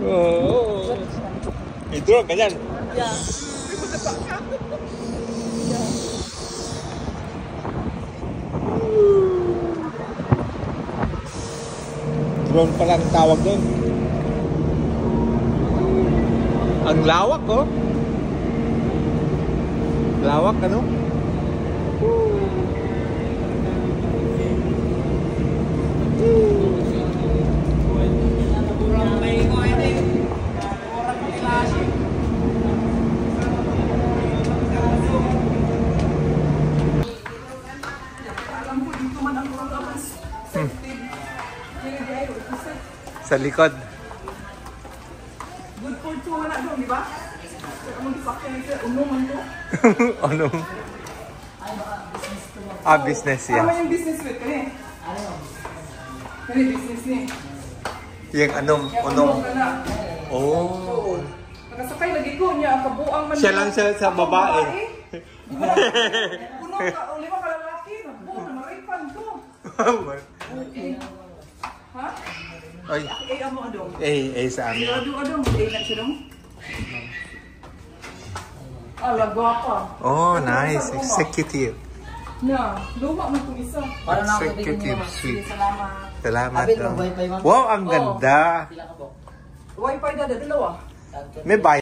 Oh. Itu ganyan. Yeah. Drone pala ang tawag doon. Ang lawak, oh. Lawak, ano? Sa likod. Good for two wala doon, di ba? Kung di-pack ito, unuman to. Unong? Business, yeah. Ano yung business with kani? Kani business ni? Yung unong? Oh. Nakasakay lagi ko niya, kabuang man. Siya lang siya sa babae. Puno ka, o lima ka lalaki, nabuo na maripan to. Ha? Ay. Amo adong. Sa amin. Adong, na siya dong. Gwapa. Oh, nice. Executive. Na, luma man kung isa. Executive suite. Salamat. Salamat. Wow, ang ganda. Wi-Fi dada, dalawa. May bayad.